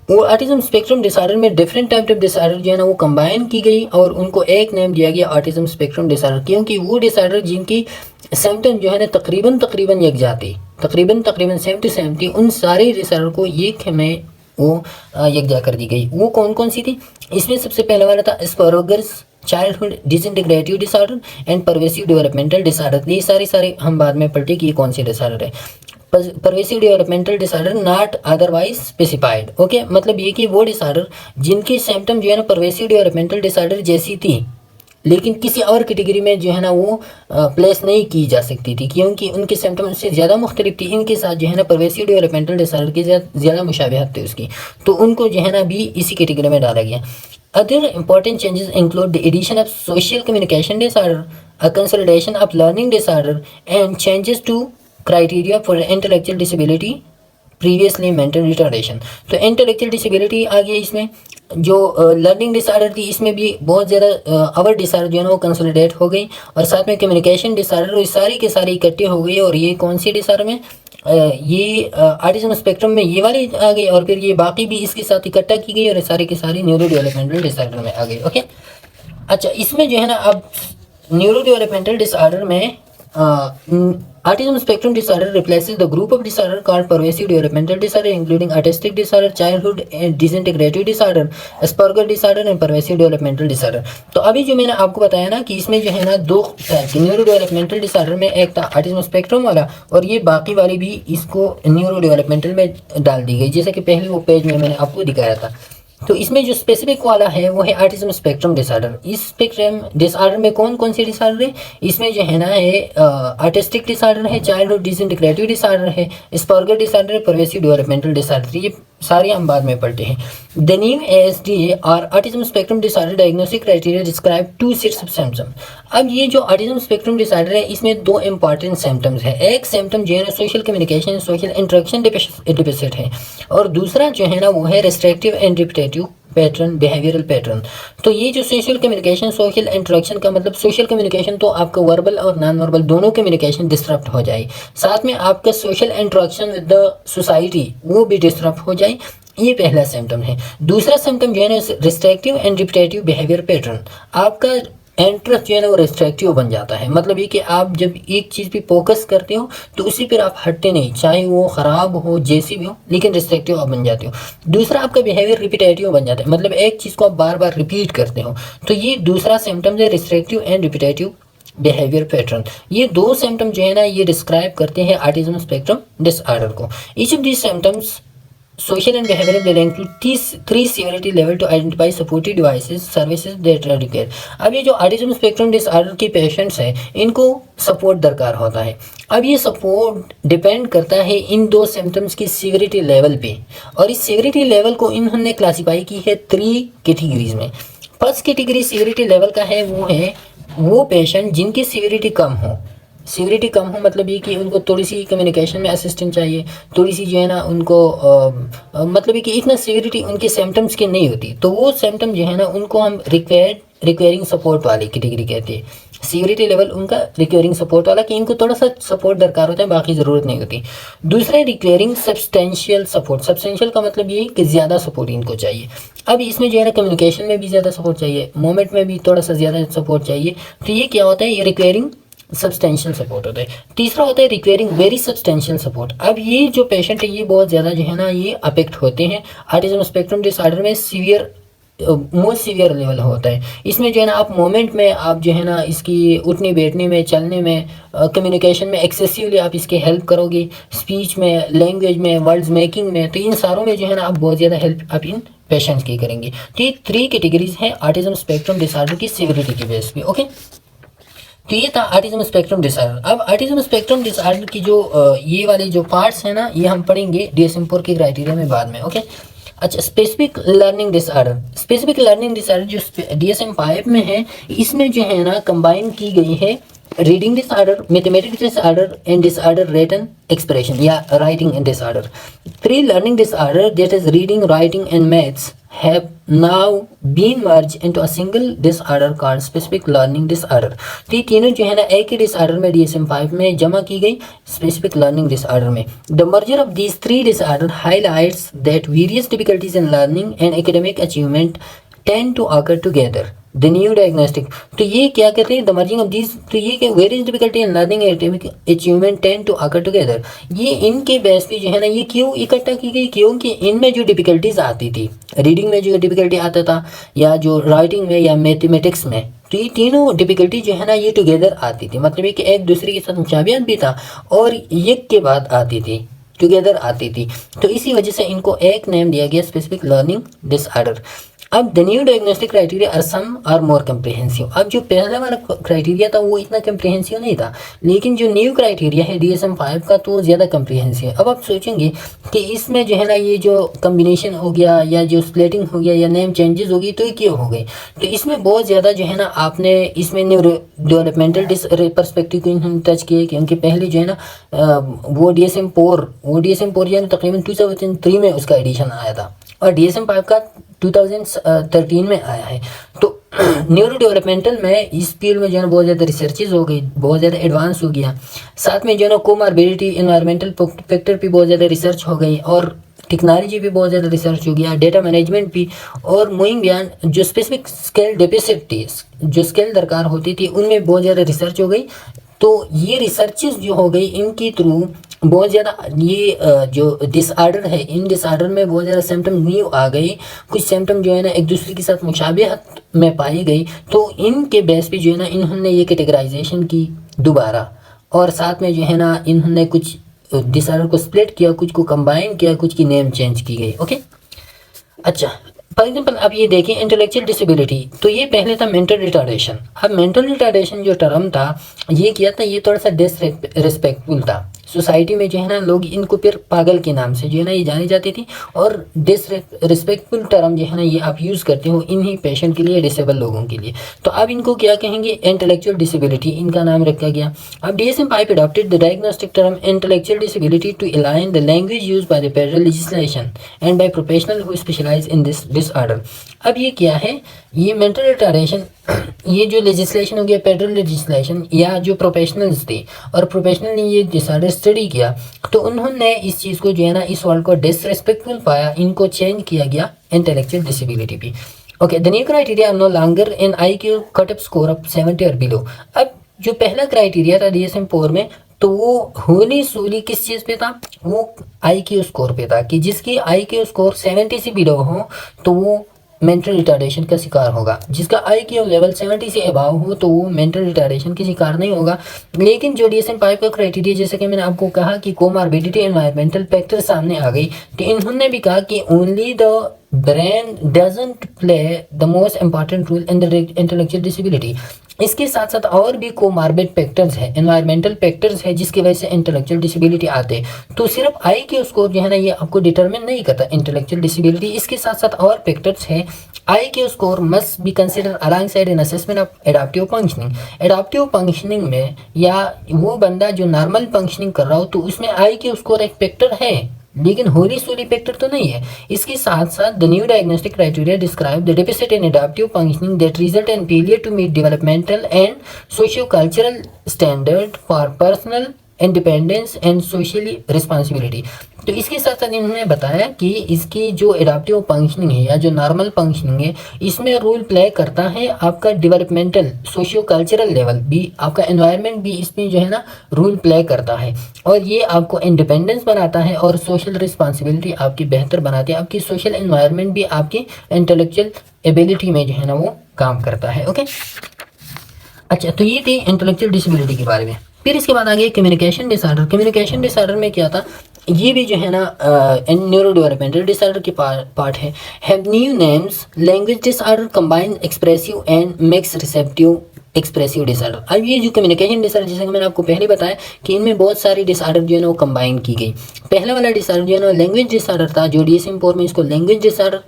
वो ऑटिज्म स्पेक्ट्रम डिसऑर्डर में डिफरेंट टाइप ऑफ डिसऑर्डर जो है ना वो कंबाइन की गई और उनको एक नेम दिया गया ऑटिज्म स्पेक्ट्रम डिसऑर्डर, क्योंकि वो डिसऑर्डर जिनकी सिम्टम जो है ना तकरीबन यकजाती, तकरीबन 70 उन सारे डिसऑर्डर को एक में वो यकजा कर दी गई। वो कौन कौन सी थी? इसमें सबसे पहला वाला था Asperger's childhood disintegrative disorder and pervasive developmental disorder. ये सारे हम बाद में पढ़ते कि ये कौन सी डिसऑर्डर है। Pervasive developmental disorder not otherwise specified. Okay, मतलब ये कि वो डिसऑर्डर जिनकी सिम्टम जो है ना परवेसिव डेवलपमेंटल डिसऑर्डर जैसी थी, लेकिन किसी और कैटेगरी में जो है ना वो प्लेस नहीं की जा सकती थी, क्योंकि उनके सिम्टम उससे ज़्यादा मुख्तलिफ थी। इनके साथ जो है ना परवेसिव डेवलपमेंटल डिसऑर्डर की ज़्यादा मुशाबहत थी उसकी, तो उनको जो है ना भी इसी कैटेगरी में डाला गया। Other important changes include the addition of social communication disorder, a consolidation of learning disorder, and changes to criteria for intellectual disability, previously mental retardation. तो intellectual disability आ गया इसमें। जो लर्निंग डिसऑर्डर थी इसमें भी बहुत ज़्यादा अवर डिसऑर्डर जो है ना वो कंसोलिडेट हो गई और साथ में कम्युनिकेशन डिसऑर्डर सारी के सारी इकट्ठे हो गई। और ये कौन सी डिसऑर्डर में, ये ऑटिज्म स्पेक्ट्रम में ये वाली आ गई और फिर ये बाकी भी इसके साथ इकट्ठा की गई और सारी की सारी न्यूरो डेवलपमेंटल डिसऑर्डर में आ गई। ओके, अच्छा, इसमें जो है ना अब न्यूरो डेवलपमेंटल डिसऑर्डर में autism spectrum disorder replaces the group of disorder called pervasive developmental disorder, including autistic disorder, childhood and disintegrative disorder, Asperger disorder and pervasive developmental disorder. तो अभी जो मैंने आपको बताया ना कि इसमें जो है ना दो टाइप के न्यूरो डेवलपमेंटल डिसऑर्डर में एक था ऑटिज्म स्पेक्ट्रम वाला और ये बाकी वाली भी इसको न्यूरो डेवलपमेंटल में डाल दी गई, जैसे कि पहले वो पेज में मैंने आपको दिखाया था। तो इसमें जो स्पेसिफिक वाला है वो है ऑटिज्म स्पेक्ट्रम डिसऑर्डर। इस स्पेक्ट्रम डिसऑर्डर में कौन कौन सी डिसऑर्डर है? इसमें जो है ना है ऑटिस्टिक डिसऑर्डर है, चाइल्डहुड डिसइंटीग्रेटिव डिसऑर्डर है, एस्पर्गर डिसऑर्डर है, परवेसिव डेवलपमेंटल डिसऑर्डर। ये सारे हम बाद में पढ़ते हैं। द न्यू ASD और autism spectrum disorder diagnostic criteria describe 2 sets of symptoms. अब ये जो ऑटिज्म स्पेक्ट्रम डिसऑर्डर है इसमें 2 इंपॉर्टेंट सिम्टम्स है। एक सिम्टम जो है ना social communication social interaction deficit है और दूसरा जो है ना वो है restrictive and repetitive pattern, behavioural pattern. तो ये जो सोशल कम्युनिकेशन सोशल इंटरेक्शन का मतलब सोशल कम्युनिकेशन तो आपका वर्बल और नॉन वर्बल दोनों कम्युनिकेशन डिस्टर्ब हो जाए, साथ में आपका social interaction with the society वो भी डिस्टर्ब हो जाए। ये पहला सिम्टम है। दूसरा सिम्टम जो है ना restrictive and repetitive behaviour pattern, आपका इंटरेस्ट जो है ना वो रिस्ट्रिक्टिव बन जाता है। मतलब ये कि आप जब एक चीज़ पे फोकस करते हो तो उसी पर आप हटते नहीं, चाहे वो ख़राब हो जैसी भी हो, लेकिन रिस्ट्रिक्टिव आप बन जाते हो। दूसरा आपका बिहेवियर रिपीटेटिव बन जाता है, मतलब एक चीज़ को आप बार बार रिपीट करते हो। तो ये दूसरा सिम्टम है restrictive and repetitive behaviour pattern. ये 2 सिम्टम जो है ना ये डिस्क्राइब करते हैं ऑटिज्म स्पेक्ट्रम डिसऑर्डर को। Each of these symptoms social and behavioral they include 3 severity level to identify supportive devices services that are required। अब ये जो ऑटिज्म स्पेक्ट्रम डिसऑर्डर के पेशेंट्स हैं इनको सपोर्ट दरकार होता है। अब ये सपोर्ट डिपेंड करता है इन 2 सिम्टम्स की सीवरिटी लेवल पे और इस सीवरिटी लेवल को इन्होंने क्लासीफाई की है 3 कैटेगरीज में। फर्स्ट कैटेगरी सीवरिटी लेवल का है वो पेशेंट जिनकी सीवरिटी कम हो, सीवियरिटी कम हो मतलब ये कि उनको थोड़ी सी कम्युनिकेशन में असिस्टेंस चाहिए, थोड़ी सी जो है ना उनको मतलब ये कि इतना सीवियरिटी उनके सिम्टम्स की नहीं होती, तो वो सिम्टम जो है ना उनको हम रिक्वायरिंग सपोर्ट वाली कैटेगरी कहते हैं। सीवियरिटी लेवल उनका रिक्वायरिंग सपोर्ट वाला कि इनको थोड़ा सा सपोर्ट दरकार होता है, बाकी ज़रूरत नहीं होती। दूसरा रिक्वायरिंग सब्सटेंशियल सपोर्ट। सब्सटेंशियल का मतलब ये कि ज़्यादा सपोर्ट इनको चाहिए। अब इसमें जो है ना कम्युनिकेशन में भी ज़्यादा सपोर्ट चाहिए, मोमेंट में भी थोड़ा सा ज़्यादा सपोर्ट चाहिए। तो ये क्या होता है, ये रिक्वायरिंग सब्सटेंशियल सपोर्ट होता है। तीसरा होता है रिक्वायरिंग वेरी सब्सटेंशियल सपोर्ट। अब ये जो पेशेंट है ये बहुत ज़्यादा जो है ना ये अफेक्ट होते हैं ऑटिज्म स्पेक्ट्रम डिसऑर्डर में, सीवियर मोस्ट सीवियर लेवल होता है। इसमें जो है ना आप मोमेंट में आप जो है ना इसकी उठने बैठने में, चलने में, कम्युनिकेशन में एक्सेसिवली आप इसकी हेल्प करोगे, स्पीच में, लैंग्वेज में, वर्ड्स मेकिंग में, तो इन सारों में जो है ना आप बहुत ज़्यादा हेल्प आप इन पेशेंट्स की करेंगे। तो ये 3 कैटेगरीज हैं ऑटिज्म स्पेक्ट्रम डिसऑर्डर की सीवियरिटी की बेस पे। ओके, तो ये था ऑटिज्म स्पेक्ट्रम डिसऑर्डर। अब ऑटिज्म स्पेक्ट्रम डिसऑर्डर की जो ये वाले जो पार्ट्स हैं ना ये हम पढ़ेंगे DSM-4 के क्राइटेरिया में बाद में। ओके, अच्छा, specific learning disorder. Specific learning disorder जो DSM-5 में है, इसमें जो है ना कंबाइन की गई है reading disorder, mathematics disorder and disorder written expression या writing disorder. 3 learning disorder, that is reading, writing and maths, have now been merged into a single disorder called specific learning disorder। तो ये तीनों जो है ना एक ही डिसऑर्डर में DSM-5 में जमा की गई, स्पेसिफिक लर्निंग डिसऑर्डर में। The merger of these 3 disorder highlights that various difficulties in learning and academic achievement tend to occur together। The new diagnostic, तो ये क्या कहते हैं, द मर्जिंग ऑफ दिस, तो ये कि various difficulty in learning academic achievement tend to occur together. ये इनके बेस पे जो है ना ये क्यों इकट्ठा की गई, क्योंकि इनमें जो डिफिकल्टीज आती थी, रीडिंग में जो डिफिकल्टी आता था या जो राइटिंग में या मैथमेटिक्स में, तो ये तीनों डिफिकल्टी जो है ना ये टुगेदर आती थी। मतलब ये कि एक दूसरे के साथ मुशाबिहत भी था और एक के बाद आती थी, टुगेदर आती थी। तो इसी वजह से इनको एक नेम दिया गया, स्पेसिफिक लर्निंग डिसऑर्डर। अब the new diagnostic criteria are some are more comprehensive. अब जो पहला वाला क्राइटेरिया था वो इतना कम्प्रिहेंसिव नहीं था, लेकिन जो न्यू क्राइटेरिया है DSM-5 का तो ज़्यादा कम्प्रिहेंसिव है। अब आप सोचेंगे कि इसमें जो है ना ये जो कम्बिनेशन हो गया या जो स्प्लिटिंग हो गया या नेम चेंजेस हो गई, तो ये क्यों हो गई, तो इसमें बहुत ज़्यादा जो है ना आपने इसमें न्यूरो डेवलपमेंटल पर्सपेक्टिव को इन्होंने टच किया, क्योंकि पहले जो है ना वो DSM-4 यानी तकरीबन 2003 में उसका एडिशन आया था और DSM-5 का 2013 में आया है। तो न्यूरो डेवलपमेंटल में इस फील्ड में जो है ना बहुत ज़्यादा रिसर्चेज हो गई, बहुत ज़्यादा एडवांस हो गया। साथ में जो है ना कोमार्बिडिटी, इन्वायरमेंटल फैक्टर पे बहुत ज़्यादा रिसर्च हो गई और टेक्नोलॉजी पे बहुत ज़्यादा रिसर्च हो गया, डेटा मैनेजमेंट भी, और मुहिम बयान जो स्पेसिफिक स्केल डेफिसिट जो स्केल दरकार होती थी उनमें बहुत ज़्यादा रिसर्च हो गई। तो ये रिसर्चेस जो हो गई इनके थ्रू बहुत ज़्यादा ये जो डिसऑर्डर है, इन डिसऑर्डर में बहुत ज़्यादा सिम्टम न्यू आ गई, कुछ सिम्टम जो है ना एक दूसरे के साथ मुशाबिहत में पाई गई। तो इनके बेस पे जो है ना इन्होंने ये कैटेगराइजेशन की दोबारा, और साथ में जो है ना इन्होंने कुछ डिसऑर्डर को स्प्लिट किया, कुछ को कंबाइन किया, कुछ की नेम चेंज की गई। ओके, अच्छा, फॉर एग्जाम्पल अब ये देखें इंटेलेक्चुअल डिसेबिलिटी, तो ये पहले था मेंटल रिटार्डेशन। अब मेंटल रिटार्डेशन जो टर्म था ये किया था, ये थोड़ा सा डिसरिस्पेक्टफुल था सोसाइटी में, जो है ना लोग इनको फिर पागल के नाम से जो है ना ये जानी जाती थी, और डिसरिस्पेक्टफुल टर्म जो है ना ये आप यूज़ करते हो इन्हीं पेशेंट के लिए, डिसेबल लोगों के लिए। तो अब इनको क्या कहेंगे, इंटेलेक्चुअल डिसेबिलिटी इनका नाम रखा गया। अब DSM-5 adopted the diagnostic term intellectual disability to align the language used by the federal legislation and by professionals who specialize in this disorder। अब ये क्या है, ये मेंटल रिटार्डेशन, ये जो लेजिस्लेशन हो गया फेडरल लेजिस्लेशन या जो प्रोफेशनल्स थे और प्रोफेशनल ने ये डिसऑर्डर स्टडी किया, तो उन्होंने इस चीज़ को जो है ना इस वर्ड को डिसरिस्पेक्टफुल पाया, इनको चेंज किया गया इंटेलेक्चुअल डिसेबिलिटी भी। Okay, the new criteria are no longer in IQ cut off score of 70 और बिलो। अब जो पहला क्राइटेरिया था DSM-4 में, तो वो होली सोली किस चीज़ पे था, वो IQ स्कोर पे था, कि जिसकी IQ स्कोर 70 से बिलो हो तो वो मेंटल रिटार्डेशन का शिकार होगा। जिसका IQ लेवल 70 से अबाव हो तो वो मेंटल रिटार्डेशन के शिकार नहीं होगा। लेकिन जो DSM-5 का क्राइटेरिया, जैसे कि मैंने आपको कहा कि कोमार्बिडिटी, एनवायरमेंटल फैक्टर सामने आ गई, तो इन्होंने भी कहा कि only the brain doesn't play the most important role in the intellectual disability. इसके साथ साथ और भी कोमार्बिड फैक्टर्स है, एनवायरमेंटल फैक्टर्स है जिसकी वजह से इंटेलेक्चुअल डिसेबिलिटी आते हैं। तो सिर्फ आई के स्कोर जो है ना ये आपको डिटरमिन नहीं करता इंटेलेक्चुअल डिसेबिलिटी, इसके साथ साथ और फैक्टर्स है। आई के score must be consider alongside in assessment of adaptive functioning. Adaptive functioning में या वो बंदा जो नॉर्मल फंक्शनिंग कर रहा हो तो उसमें आई के स्कोर एक फैक्टर है, लेकिन होली सोली फैक्टर तो नहीं है। इसके साथ साथ the new diagnostic criteria describe the deficit in adaptive functioning that result in failure to meet developmental and socio cultural standard for personal independence and socially responsibility. तो इसके साथ साथ इन्होंने बताया कि इसकी जो एडाप्टिव फंक्शनिंग है या जो नॉर्मल फंक्शनिंग है इसमें रोल प्ले करता है आपका डेवलपमेंटल सोशियो कल्चरल लेवल भी, आपका एनवायरनमेंट भी इसमें जो है ना रोल प्ले करता है, और ये आपको इंडिपेंडेंस बनाता है और सोशल रिस्पॉन्सिबिलिटी आपकी बेहतर बनाती है। आपकी सोशल एनवायरनमेंट भी आपकी इंटेलेक्चुअल एबिलिटी में जो है ना वो काम करता है। ओके, अच्छा, तो ये थी इंटेलेक्चुअल डिसेबिलिटी के बारे में। फिर इसके बाद आगे कम्युनिकेशन डिसऑर्डर। कम्युनिकेशन डिसऑर्डर में क्या था, ये भी जो है ना न्यूरो डेवलपमेंटल डिसऑर्डर के पार्ट है। Have new names language disorder combine expressive and mix receptive expressive disorder. अब ये जो कम्युनिकेशन डिसऑर्डर, जैसे कि मैंने आपको पहले बताया कि इनमें बहुत सारी डिसऑर्डर जो है ना वो कंबाइन की गई। पहला वाला डिसऑर्डर जो है ना लैंग्वेज डिसऑर्डर था, जो DSM-4 में इसको लैंग्वेज डिसऑर्डर,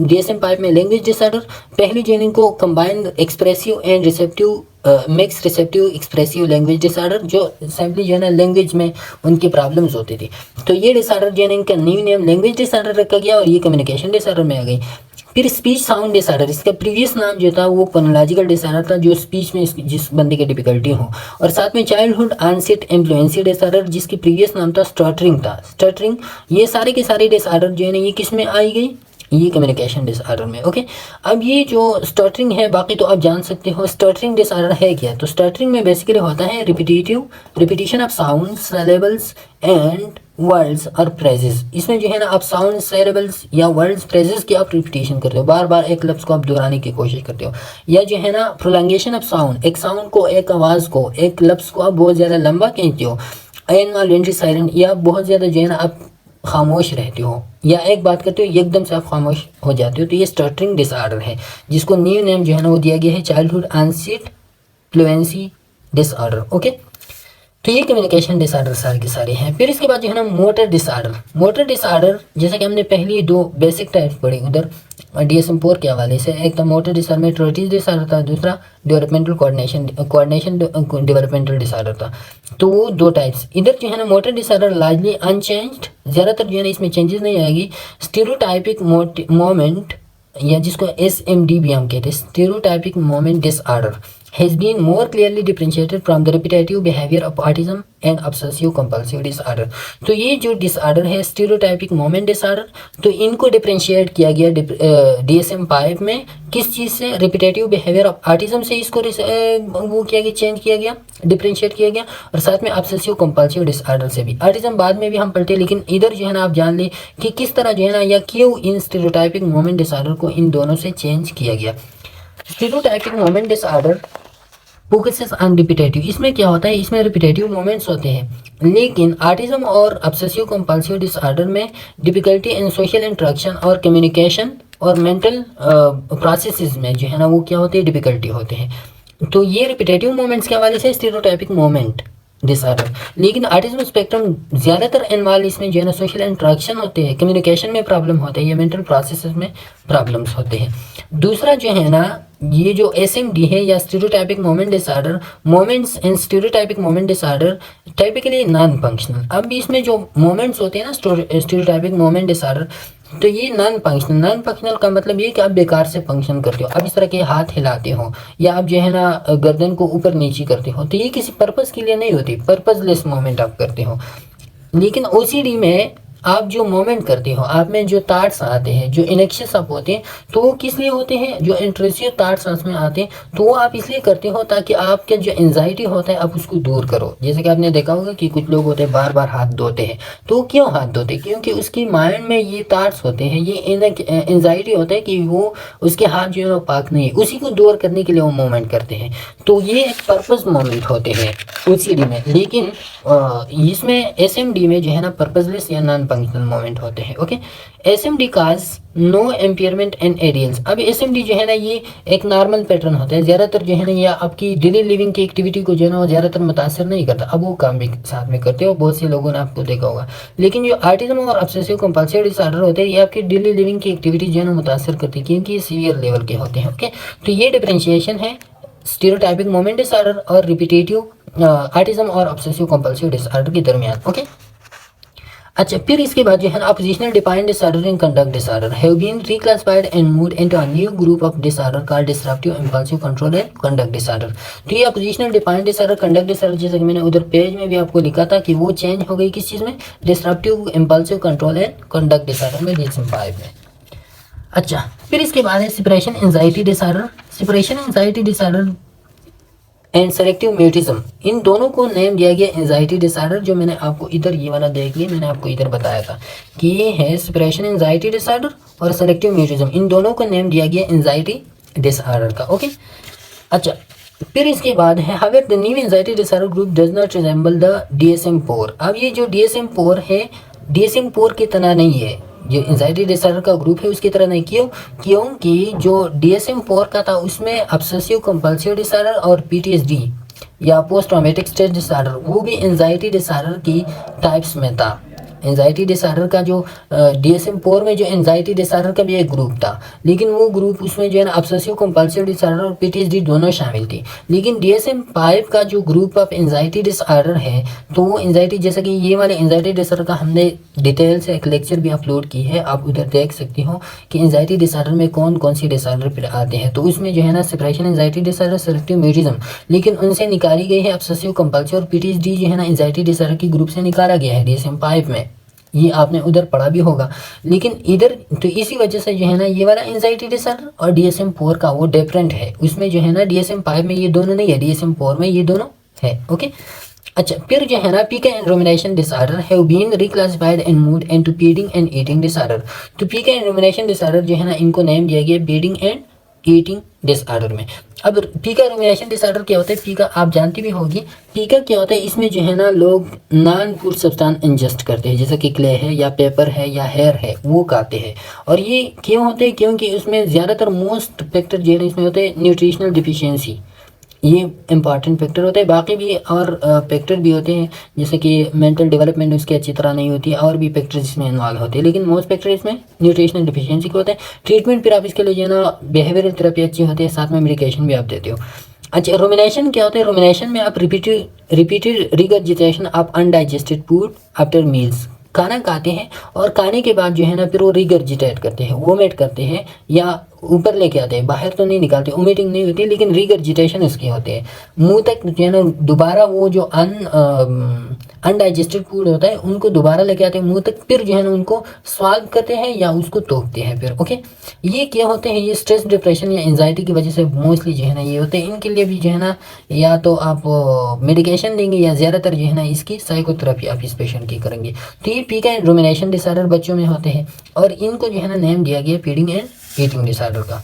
DSM-5 में लैंग्वेज डिसऑर्डर। पहले जो है इनको combined expressive and receptive mix receptive expressive language disorder, जो सिंपली जो है ना लैंग्वेज में उनकी प्रॉब्लम्स होती थी। तो ये डिसऑर्डर जो है ना इनका न्यू नेम लैंग्वेज डिसऑर्डर रखा गया और ये कम्युनिकेशन डिसऑर्डर में आ गई। फिर स्पीच साउंड डिसऑर्डर, इसका प्रीवियस नाम जो था वो फोनोलॉजिकल डिसऑर्डर था, जो स्पीच में जिस बंदे की डिफिकल्टी हो। और साथ में चाइल्डहुड ऑनसेट इन्फ्लुएंसी डिसऑर्डर, जिसकी प्रीवियस नाम था स्टटरिंग था, स्टटरिंग। ये सारे के सारे डिसऑर्डर जो है ना ये किस में आई गई, ये कम्युनिकेशन डिसऑर्डर में। ओके, अब ये जो स्टटरिंग है, बाकी तो आप जान सकते हो स्टटरिंग डिसऑर्डर है क्या। तो स्टटरिंग में बेसिकली होता है repetition of sound, syllables and words और फ्रेजेस। इसमें जो है ना आप साउंड, सिलेबल्स या वर्ड्स, फ्रेजेस की आप रिपीटिशन करते हो, बार बार एक लफ्ज़ को आप दोहराने की कोशिश करते हो। या जो है ना प्रोलॉन्गेशन ऑफ साउंड, एक साउंड को, एक आवाज़ को, एक लफ्ज़ को आप बहुत ज़्यादा लंबा खींचते हो। इनवॉलंटरी साइलेंट, या बहुत ज़्यादा जो है ना आप खामोश रहते हो, या एक बात करते हो एकदम से आप खामोश हो जाते हो। तो ये स्टटरिंग डिसऑर्डर है, जिसको न्यू नेम जो है ना वो दिया गया है childhood onset fluency disorder. Okay, तो ये कम्युनिकेशन डिसऑर्डर सारे के सारे हैं। फिर इसके बाद जो है ना मोटर डिसऑर्डर। मोटर डिसऑर्डर जैसे कि हमने पहले दो बेसिक टाइप्स पढ़ी उधर DSM-4 के हवाले से, एक तो मोटर डिसऑर्डर में ट्रोटिस डिसऑर्डर था, दूसरा डेवलपमेंटल कोऑर्डिनेशन डेवलपमेंटल डिसऑर्डर था। तो वो दो टाइप्स इधर जो है ना मोटर डिसऑर्डर लार्जली अनचेंज्ड, ज़्यादातर जो है ना इसमें चेंजेस नहीं आएगी। स्टीरियोटाइपिक मोमेंट, या जिसको SMD भी हम कहते हैं, stereotypic moment disorder has been more clearly differentiated from the repetitive behavior of autism and obsessive compulsive disorder। तो ये जो डिसऑर्डर है स्टीरियोटाइपिक मोमेंट डिसऑर्डर, तो इनको डिफरेंशिएट किया गया DSM-5 में किस चीज़ से, रिपीटेटिव बिहेवियर ऑफ ऑटिज्म से इसको वो किया गया, चेंज किया गया, डिफरेंशिएट किया गया, और साथ में ऑब्सेसिव कंपल्सिव डिसऑर्डर से भी। ऑटिज्म बाद में भी हम पढ़ते, लेकिन इधर जो है ना आप जान लें कि किस तरह जो है ना या क्यों इन स्टीरियोटाइपिक मोमेंट डिसऑर्डर को इन दोनों से चेंज किया गया। Stereotypic moment disorder focuses on repetitive, इसमें क्या होता है, इसमें रिपीटेटिव मोमेंट्स होते हैं, लेकिन ऑटिज्म और ऑब्सेसिव कंपल्सिव डिसऑर्डर में डिफिकल्टी इन सोशल इंटरेक्शन और कम्युनिकेशन और मेंटल प्रोसेसेस में जो है ना वो क्या होते हैं, डिफिकल्टी होते हैं। तो ये रिपीटेटिव मोमेंट्स के हवाले से स्टीरियोटाइपिक मोमेंट डिसऑर्डर। लेकिन ऑटिज्म स्पेक्ट्रम ज़्यादातर इन्वॉल्व इसमें जो है ना सोशल इंटरेक्शन होते हैं, कम्युनिकेशन में प्रॉब्लम होते हैं, या मेंटल प्रोसेसेस में प्रॉब्लम्स होते हैं। दूसरा जो है ना ये जो SMD है या स्टीरियोटाइपिक मोमेंट डिसऑर्डर, मोमेंट्स इन stereotypic moment disorder typically non functional. अब इसमें जो मोमेंट्स होते हैं ना स्टीरियोटाइपिक मोमेंट डिसऑर्डर, तो ये नॉन फंक्शनल का मतलब ये कि आप बेकार से फंक्शन करते हो, आप इस तरह के हाथ हिलाते हो, या आप जो है ना गर्दन को ऊपर नीचे करते हो, तो ये किसी पर्पस के लिए नहीं होती, पर्पसलेस मोमेंट आप करते हो। लेकिन OCD में आप जो मोमेंट करते हो, आप में जो थॉट्स आते हैं, जो इनेक्शियस आप होते हैं, तो वो किस लिए होते हैं, जो इंट्रूसिव थॉट्स में आते हैं, तो वो आप इसलिए करते हो ताकि आपके जो एंजाइटी होता है आप उसको दूर करो। जैसे कि आपने देखा होगा कि कुछ लोग होते हैं बार बार हाथ धोते हैं, तो क्यों हाथ धोते हैं, क्योंकि उसकी माइंड में ये थॉट्स होते हैं, ये एंजाइटी होता है कि वो उसके हाथ जो है वो पाक नहीं है, उसी को दूर करने के लिए वो मोमेंट करते हैं। तो ये एक पर्पस मोमेंट होते हैं OCD में। लेकिन इसमें SMD में जो है ना पर्पसलेस या नॉन फंक्शनल मोमेंट होते हैं। Okay, SMD cause no impairment and audience. अब एसएमडी जो है ना ये एक नॉर्मल पैटर्न होता है, ज़्यादातर जो है ना ये आपकी डेली लिविंग की एक्टिविटी को जो है ना वो ज़्यादातर मुतासर नहीं करता। अब वो काम भी साथ में करते हो, बहुत से लोगों ने आपको देखा होगा। लेकिन जो ऑटिज्म और ऑब्सेसिव कंपल्सिव डिसऑर्डर होते हैं ये आपकी डेली लिविंग की एक्टिविटी जो है ना मुतासर करती है, क्योंकि ये सीवियर लेवल के होते हैं। ओके, तो ये डिफरेंशिएशन है स्टीरियोटाइपिक मोमेंट डिसऑर्डर और रिपीटेटिव ऑटिज्म और ऑब्सेसिव कंपल्सिव डिसऑर्डर के दरमियान। ओके, अच्छा, फिर इसके बाद जो है ना oppositional defiant disorder in conduct disorder have been reclassified and moved into a new group of disorder called disruptive impulsive control and conduct disorder. तो ये oppositional defiant disorder conduct disorder, जैसे कि मैंने उधर पेज में भी आपको लिखा था कि वो चेंज हो गई किस चीज़ में, disruptive impulsive control and conduct disorder में, DSM-5 में। अच्छा, फिर इसके बाद है separation anxiety disorder. Separation anxiety disorder and selective mutism, इन दोनों को नेम दिया गया एंजाइटी डिसऑर्डर। जो मैंने आपको इधर ये वाला देख लिया, मैंने आपको इधर बताया था कि ये है सेपरेशन एंजाइटी डिसऑर्डर और सेलेक्टिव म्यूटिज्म, इन दोनों को नेम दिया गया एंजाइटी डिसऑर्डर का। ओके, अच्छा, फिर इसके बाद है however the new anxiety disorder group does not resemble the DSM-4। अब ये जो DSM-4 है DSM-4 की तरह नहीं है, जो एंजाइटी डिसऑर्डर का ग्रुप है उसकी तरह नहीं। क्योंकि जो DSM-4 का था उसमें ऑब्सेसिव कंपल्सिव डिसऑर्डर और PTSD या पोस्ट ट्रॉमेटिक स्ट्रेस डिसऑर्डर वो भी एंजाइटी डिसऑर्डर की टाइप्स में था। एंजाइटी डिसऑर्डर का जो DSM-4 में जो एंजाइटी डिसऑर्डर का भी एक ग्रुप था, लेकिन वो ग्रुप उसमें जो है ना ऑब्सेसिव कंपल्सिव डिसऑर्डर और PTSD दोनों शामिल थी। लेकिन DSM-5 का जो ग्रुप ऑफ एंजाइटी डिसऑर्डर है तो वो एंजाइटी, जैसा कि ये वाले एंजाइटी डिसऑर्डर का हमने डिटेल से एक लेक्चर भी अपलोड की है, आप उधर देख सकते हो कि एंजाइटी डिसऑर्डर में कौन कौन सी डिसऑर्डर फिर आते हैं। तो उसमें जो है ना separation anxiety disorder, selective mutism, लेकिन उनसे निकाली गई है ऑब्सेसिव कंपल्सिव और PTSD जो है ना एंजाइटी डिसऑर्डर की ग्रुप से निकाला गया है DSM-5 में। ये आपने उधर पढ़ा भी होगा, लेकिन इधर तो इसी वजह से जो है ना ये वाला एंजाइटी डिसऑर्डर और DSM-4 का वो डिफरेंट है। उसमें जो है ना DSM-5 में ये दोनों नहीं है, DSM-4 में ये दोनों है। ओके, अच्छा, फिर जो है ना pica and rumination disorder have been reclassified and moved into feeding and eating disorder. तो पीका एंड रुमिनेशन डिसऑर्डर जो है ना इनको नेम दिया गया फीडिंग एंड ईटिंग डिसऑर्डर में। अब पीका रुमिनेशन डिसऑर्डर क्या होता है, पीका आप जानती भी होगी। पीका क्या होता है, इसमें जो है ना लोग नॉन फूड सब्सटेंस इंजेस्ट करते हैं, जैसे कि क्ले है या पेपर है या हेयर है, वो खाते हैं। और ये क्यों होते हैं, क्योंकि उसमें ज़्यादातर मोस्ट फैक्टर जो है इसमें होते हैं न्यूट्रिशनल डिफिशियंसी, ये इंपॉर्टेंट फैक्टर होता है। बाकी भी और फैक्टर भी होते हैं, जैसे कि मेंटल डेवलपमेंट उसकी अच्छी तरह नहीं होती है, और भी फैक्टर इसमें इन्वॉल्व होते हैं, लेकिन मोस्ट फैक्टर इसमें न्यूट्रिशनल डिफिशियंसी के होते हैं। ट्रीटमेंट फिर आप इसके लिए जो है ना बिहेवियरल थेरेपी अच्छी होती है, साथ में मेडिकेशन भी आप देते हो। अच्छा, रुमिनेशन क्या होता है, रुमिनेशन में आप repeated regurgitation of undigested food after meals, खाना खाते हैं और खाने के बाद जो है ना फिर वो रिगर्जिटेट करते हैं, वोमिट करते हैं या ऊपर लेके आते हैं, बाहर तो नहीं निकालते, वोमिटिंग नहीं होती, लेकिन रिगर्जिटेशन उसके होते हैं। मुंह तक जो है ना दोबारा वो जो अनडाइजेस्टेड फूड होता है उनको दोबारा लेके आते हैं मुंह तक, फिर जो है ना उनको स्वाद करते हैं या उसको तोड़ते हैं फिर। ओके, ये क्या होते हैं, ये स्ट्रेस, डिप्रेशन या एंजाइटी की वजह से मोस्टली जो है ना ये होते हैं। इनके लिए भी जो है ना या तो आप मेडिकेशन देंगे या ज़्यादातर जो है ना इसकी साइकोथेरेपी आप इस पेशेंट की करेंगे। तो ये पीका एंड रुमिनेशन डिसऑर्डर बच्चों में होते हैं और इनको जो है ना नेम दिया गया फीडिंग एंड ईटिंग डिसऑर्डर का।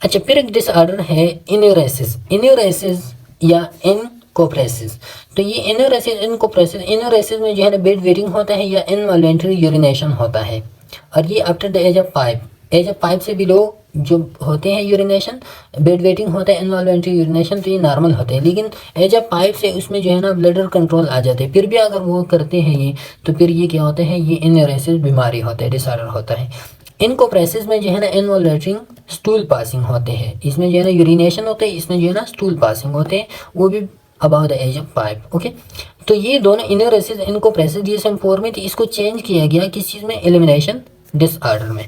अच्छा, फिर एक डिसऑर्डर है इन्यूरेसिस या इनकोप्रेसिस। तो ये इन्यूरेसिस में जो है ना बेड वेटिंग होता है या इनवॉलंटरी यूरिनेशन होता है, और ये आफ्टर द एज ऑफ 5 से बिलो जो होते हैं यूरिनेशन, बेड वेटिंग होता है, इनवॉलंटरी यूरिनेशन, तो ये नॉर्मल होते हैं। लेकिन एज ऑफ 5 से उसमें जो है ना ब्लडर कंट्रोल आ जाते हैं, फिर भी अगर वो करते हैं ये, तो फिर ये क्या होते हैं, ये इन्यूरेसिस बीमारी होता है, डिसऑर्डर होता है। इनकोप्रेसिस में जो है ना इनवॉलंटरी स्टूल पासिंग होते हैं, इसमें जो है ना यूरिनेशन होते हैं, इसमें जो है ना स्टूल पासिंग होते हैं, वो भी about the age of 5। Okay, तो ये दोनों इन्यूरेसिस इनकोप्रेसिस DSM-4 में थी, इसको चेंज किया गया किस चीज़ में, एलिमिनेशन डिसऑर्डर में।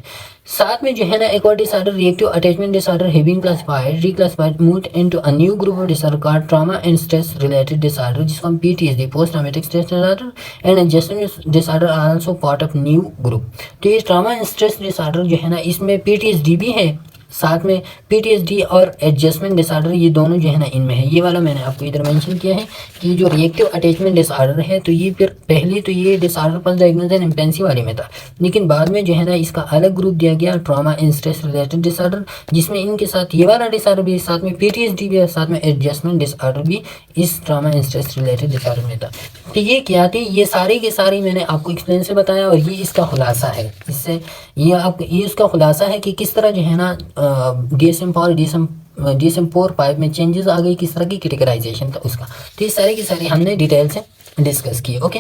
साथ में जो है ना एक और disorder reactive attachment disorder have been reclassified moved into a new group of disorder called trauma and stress related disorder, जिसको हम PTSD post traumatic stress disorder and adjustment disorder are also part of new group. तो ये trauma and stress disorder जो है ना इसमें PTSD भी है, साथ में PTSD और एडजस्टमेंट डिसऑर्डर, ये दोनों जो है ना इनमें है। ये वाला मैंने आपको इधर मेंशन किया है कि जो रिएक्टिव अटैचमेंट डिसऑर्डर है, तो ये फिर पहले तो ये disorder first diagnose and intensive वाले में था, लेकिन बाद में जो है ना इसका अलग ग्रुप दिया गया, trauma and stress related disorder, जिसमें इनके साथ ये वाला डिसऑर्डर भी, साथ में PTSD भी है, साथ में एडजस्टमेंट डिसऑर्डर भी इस trauma and stress related disorder में था। तो ये क्या थे, ये सारी के सारी मैंने आपको एक्सप्लेन से बताया, और ये इसका खुलासा है। इससे ये इसका खुलासा है कि किस तरह जो है ना DSM-4 DSM-4 में चेंजेस आ गई, किस तरह की कैटेगराइजेशन था उसका। तो ये सारे के सारे हमने डिटेल से डिस्कस किए। ओके,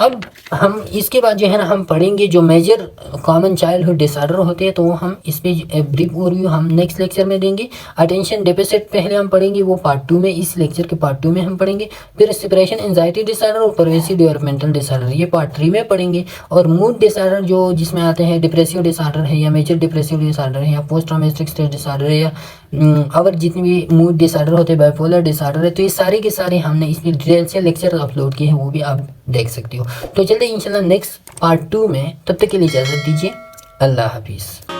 अब हम इसके बाद जो है ना हम पढ़ेंगे जो मेजर कॉमन चाइल्डहुड डिसऑर्डर होते हैं, तो हम इस पे ब्रीफ ओवरव्यू हम नेक्स्ट लेक्चर में देंगे। अटेंशन डेफिसिट पहले हम पढ़ेंगे, वो पार्ट 2 में, इस लेक्चर के पार्ट 2 में हम पढ़ेंगे। फिर सेपरेशन एंजाइटी डिसऑर्डर और परवेसिव डेवलपमेंटल डिसऑर्डर, ये पार्ट 3 में पढ़ेंगे। और मूड डिसऑर्डर जो जिसमें आते हैं डिप्रेसिव डिसऑर्डर है, या मेजर डिप्रेसिव डिसऑर्डर है, या पोस्ट ट्रॉमेटिक स्ट्रेस डिसऑर्डर है, या और जितने भी मूड डिसऑर्डर होते हैं, बाइपोलर डिसऑर्डर है, तो ये सारे के सारे हमने इसमें डिटेल से लेक्चर अपलोड किए हैं, वो भी आप देख सकते हो। तो चलते हैं इंशाल्लाह नेक्स्ट पार्ट 2 में, तब तक के लिए इजाज़त दीजिए। अल्लाह हाफिज़।